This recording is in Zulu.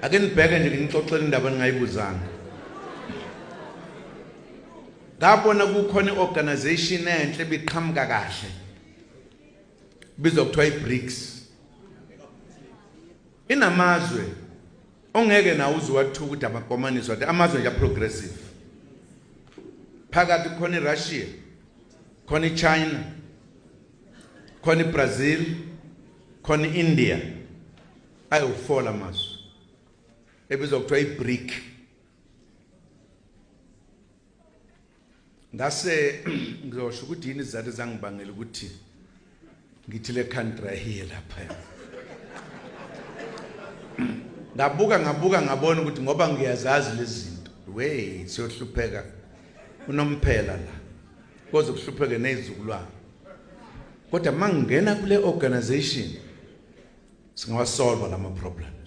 ake nibheke nje ngixoxele indaba engayibuzanga. Ngabona kukhona iorganization enhle biqhamuka kahle bizwa kuthiwa iBRICS. Inamazwe ongeke na uzwathuka ukuthi abakomaniswa ukuthi amazwe nje progressive. Phakathi khona iRussia, khona iChina, khona iBrazil, khona iIndia. Ayofola amazwe ebizwa kuthiwa iBRIC. Ngase ngizosho ukuthi yini izathu zangibangela ukuthi ngithi le country here lapha. Ngabuka ngabona ukuthi ngoba ngiyazazi lezi zinto. We siyohlupheka unomphela la. Koze kuhlupheke nezizukulwane. Kodwa mangena kule organization singawasolve lama problems.